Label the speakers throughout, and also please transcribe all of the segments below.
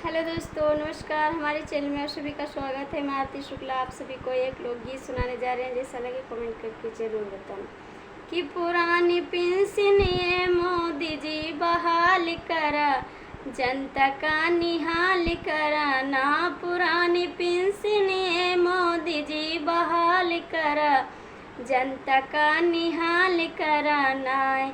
Speaker 1: Hello दोस्तों, नमस्कार। हमारे चैनल में आप सभी का स्वागत है। मैं आरती शुक्ला आप सभी को एक लोकगीत सुनाने जा रहे हैं। जैसा लगे कमेंट करके जरूर बताना कि पुरानी पेंशन ये मोदी जी बहाल करा, जनता का निहाल करा ना। पुरानी पेंशन ये मोदी जी बहाल करा, जनता का निहाल करा ना।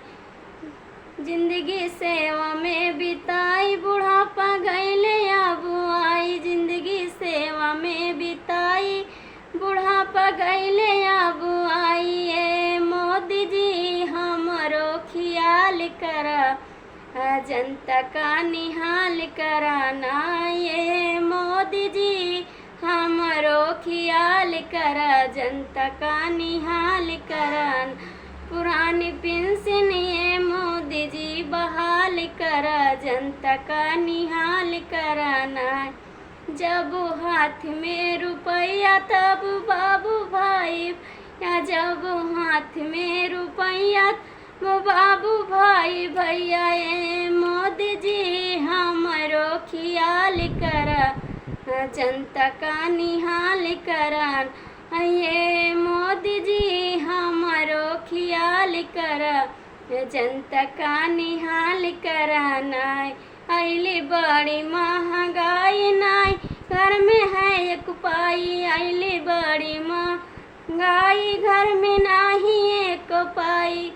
Speaker 1: जिंदगी सेवा में बिताई, बुढ़ापा गईले अब आई। जिंदगी सेवा में बिताई, बुढ़ापा गईले अब आई। ये मोदी जी हमरो ख्याल करा, जनता का निहाल कराना। ये मोदी जी हमरो ख्याल करा, जनता का निहाल कराना। पुरानी पेंशन ये मोदी जी बहाल करा, जनता का निहाल कराना। जब हाथ में रुपया तब बाबू भाई, या जब हाथ में रुपया वो बाबू भाई भैया। ये मोदी जी हमरो ख्याल करा, जनता का निहाल कराना। ये मोदी जी हमरो ख्याल करा, जनता का निहाल कराना। अइली बड़ी महंगाई नाई, घर में है एक पाई। अइली बड़ी महंगाई, घर में नहीं एक पाई।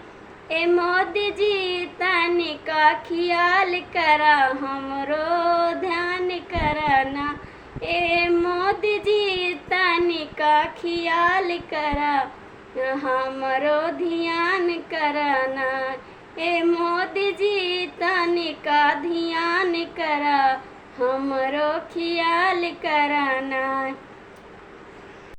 Speaker 1: ए मोदी जी तनिका ख्याल करा, हमरो ध्यान कराना। ए मोदी जी तनिका ख्याल करा, हमरो ध्यान कराना। ए मोदी जी तनिका ध्यान करा, हमरो ख्याल कराना।